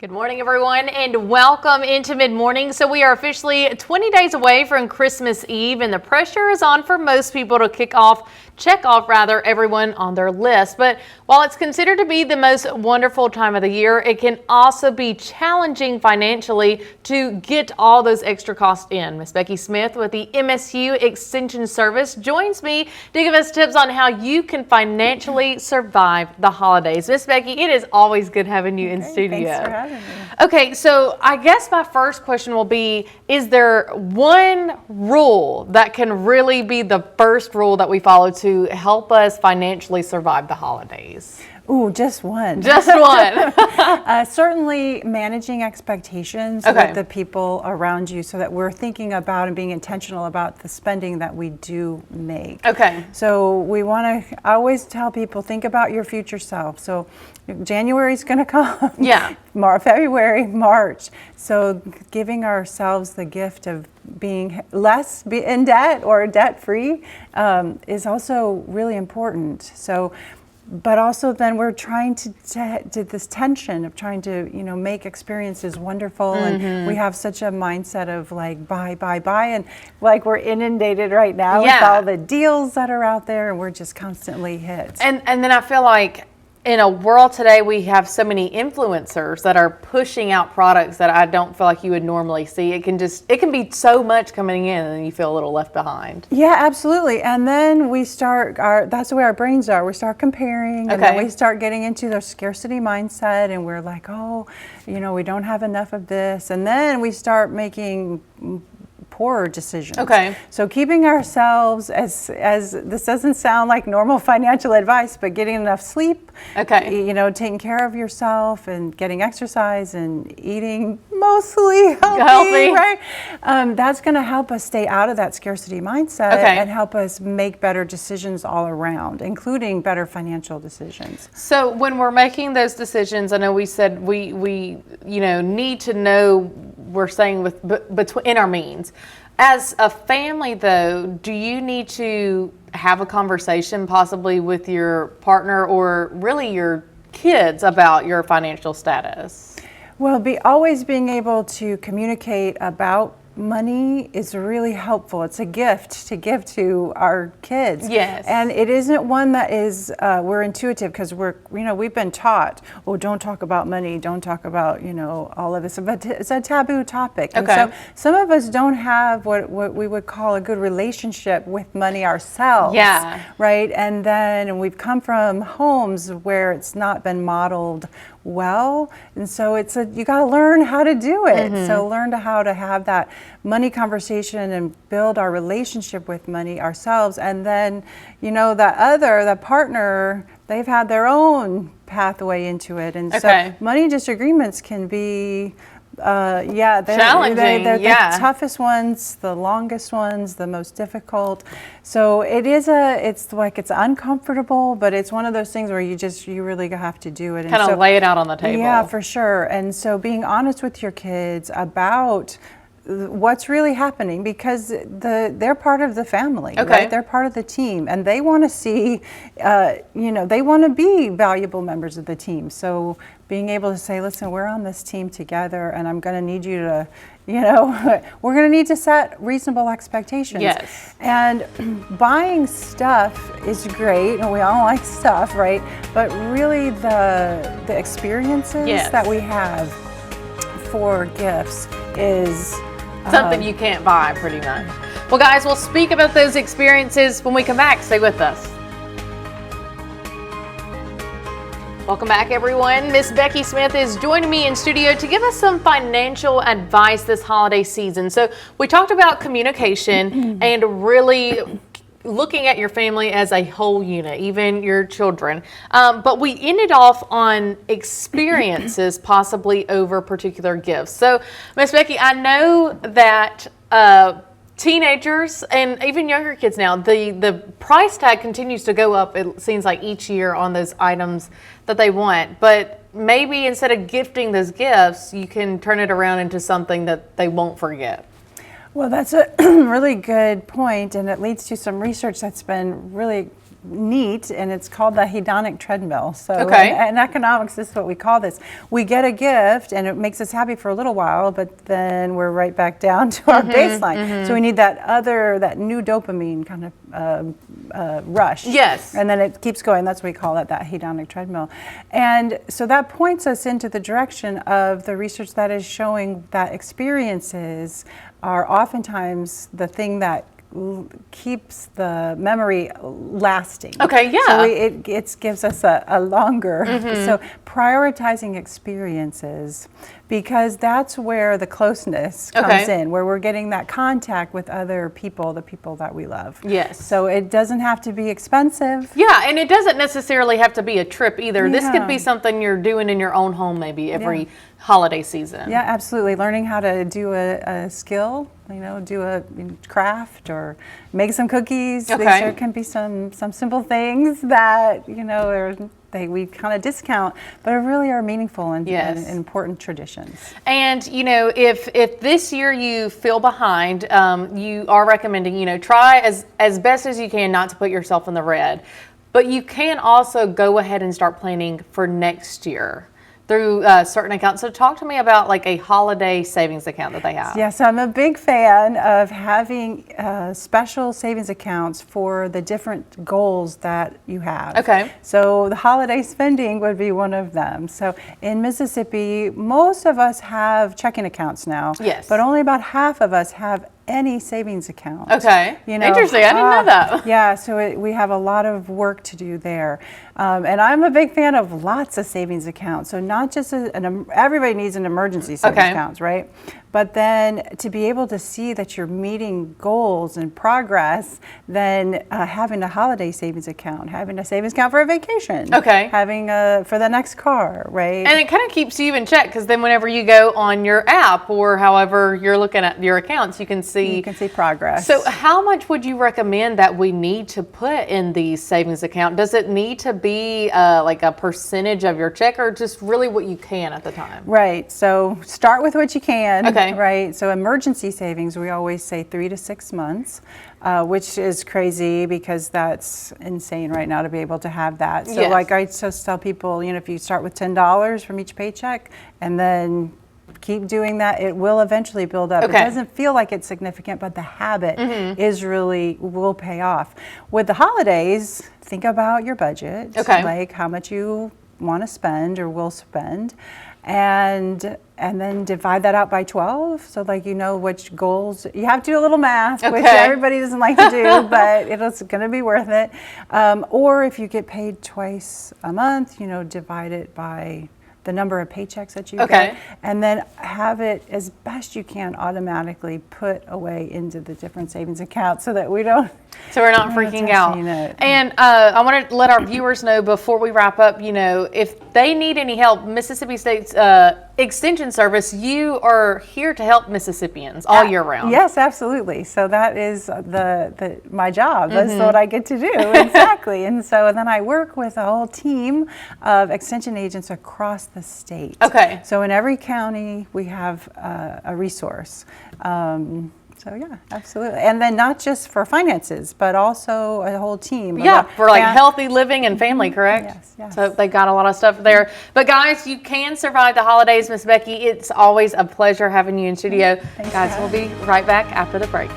Good morning, everyone, and welcome into mid-morning. So we are officially 20 days away from Christmas Eve, and the pressure is on for most people to check off everyone on their list. But while it's considered to be the most wonderful time of the year, it can also be challenging financially to get all those extra costs in. Miss Becky Smith with the MSU Extension Service joins me to give us tips on how you can financially survive the holidays. Miss Becky, it is always good having you in studio. Thanks for having me. Okay, so I guess my first question will be, is there one rule that can really be the first rule that we follow to help us financially survive the holidays? Ooh, just one. Just one. Certainly managing expectations with the people around you so that we're thinking about and being intentional about the spending that we do make. Okay. So we want to always tell people, think about your future self. So January's going to come. Yeah. February, March. So giving ourselves the gift of being less in debt or debt-free is also really important. So, but also then we're trying to this tension of trying to, make experiences wonderful. And we have such a mindset of like, buy. And like we're inundated right now with all the deals that are out there and we're just constantly hit. And then I feel like in a world today, we have so many influencers that are pushing out products that I don't feel like you would normally see. It can be so much coming in and then you feel a little left behind. Yeah, absolutely. And then we start, that's the way our brains are. We start comparing and then we start getting into the scarcity mindset and we're like, we don't have enough of this. And then we start making poorer decisions. Okay. So keeping ourselves as this doesn't sound like normal financial advice, but getting enough sleep. Okay. Taking care of yourself and getting exercise and eating mostly healthy. Right? That's going to help us stay out of that scarcity mindset and help us make better decisions all around, including better financial decisions. So when we're making those decisions, I know we said we need to know we're staying in our means. As a family, though, do you need to have a conversation possibly with your partner or really your kids about your financial status? Well, always being able to communicate about money is really helpful. It's a gift to give to our kids. Yes. And it isn't one that is, we're intuitive because we've been taught, don't talk about money, don't talk about, all of this. But it's a taboo topic. And so some of us don't have what we would call a good relationship with money ourselves. Yeah. Right? And then we've come from homes where it's not been modeled well, and so you got to learn how to do it. So learn how to have that money conversation and build our relationship with money ourselves. And then, the partner, they've had their own pathway into it. And so money disagreements can be challenging. They're the toughest ones, the longest ones, the most difficult. So it's uncomfortable, but it's one of those things where you really have to do it. Kind of lay it out on the table. Yeah, for sure. And so being honest with your kids about what's really happening, because they're part of the family, right? They're part of the team, and they want to see, they want to be valuable members of the team. So being able to say, listen, we're on this team together, and I'm going to need you to, we're going to need to set reasonable expectations. Yes. And buying stuff is great, and we all like stuff, right? But really the experiences that we have for gifts is something you can't buy, pretty much. Well, guys, we'll speak about those experiences when we come back. Stay with us. Welcome back, everyone. Miss Becky Smith is joining me in studio to give us some financial advice this holiday season. So we talked about communication and really looking at your family as a whole unit, even your children. But we ended off on experiences possibly over particular gifts. So, Miss Becky, I know that teenagers and even younger kids now, the price tag continues to go up, it seems like, each year on those items that they want. But maybe instead of gifting those gifts, you can turn it around into something that they won't forget. Well, that's a really good point, and it leads to some research that's been really neat, and it's called the hedonic treadmill. So Okay. in economics, this is what we call this. We get a gift, and it makes us happy for a little while, but then we're right back down to our baseline. So we need that new dopamine kind of rush. Yes. And then it keeps going. That's what we call it, that hedonic treadmill. And so that points us into the direction of the research that is showing that experiences are oftentimes the thing that keeps the memory lasting. Okay, yeah. So it gives us a longer, so prioritizing experiences, because that's where the closeness comes in, where we're getting that contact with other people, the people that we love. Yes. So it doesn't have to be expensive. Yeah, and it doesn't necessarily have to be a trip either. This could Yeah. be something you're doing in your own home maybe every holiday season. Yeah, absolutely. Learning how to do a skill, do a craft or make some cookies. Okay. There can be some simple things that, we kind of discount, but really are meaningful and important traditions. And, if this year you feel behind, you are recommending, try as best as you can not to put yourself in the red. But you can also go ahead and start planning for next year through certain accounts. So talk to me about like a holiday savings account that they have. Yes, I'm a big fan of having special savings accounts for the different goals that you have. Okay. So the holiday spending would be one of them. So in Mississippi, most of us have checking accounts now. Yes. But only about half of us have any savings account. Okay. Interesting. I didn't know that. Yeah, so we have a lot of work to do there. And I'm a big fan of lots of savings accounts. So not just everybody needs an emergency savings account, right? But then to be able to see that you're meeting goals and progress, then having a holiday savings account, having a savings account for a vacation, having for the next car, right? And it kind of keeps you in check, because then whenever you go on your app or however you're looking at your accounts, you can see progress. So how much would you recommend that we need to put in the savings account? Does it need to be like a percentage of your check, or just really what you can at the time? Right. So start with what you can. Okay. Right. So emergency savings, we always say 3 to 6 months, which is crazy because that's insane right now to be able to have that. So like I just tell people, if you start with $10 from each paycheck and then keep doing that, it will eventually build up. It doesn't feel like it's significant, but the habit will pay off. With the holidays, think about your budget, like how much you want to spend or will spend, and then divide that out by 12. So which goals, you have to do a little math, which everybody doesn't like to do, but it's going to be worth it. Or if you get paid twice a month, divide it by the number of paychecks that you get, and then have it as best you can automatically put away into the different savings accounts so that we're not freaking out. And I want to let our viewers know before we wrap up, if they need any help, Mississippi State's Extension Service, you are here to help Mississippians all year round. Yes, absolutely. So that is my job. That's what I get to do. Exactly. And then I work with a whole team of extension agents across the state. Okay. So in every county, we have a resource. So yeah, absolutely. And then not just for finances, but also a whole team. Yeah, for like healthy living and family, correct? Yes. So they got a lot of stuff there. But guys, you can survive the holidays, Miss Becky. It's always a pleasure having you in studio. Thanks, guys, we'll be right back after the break.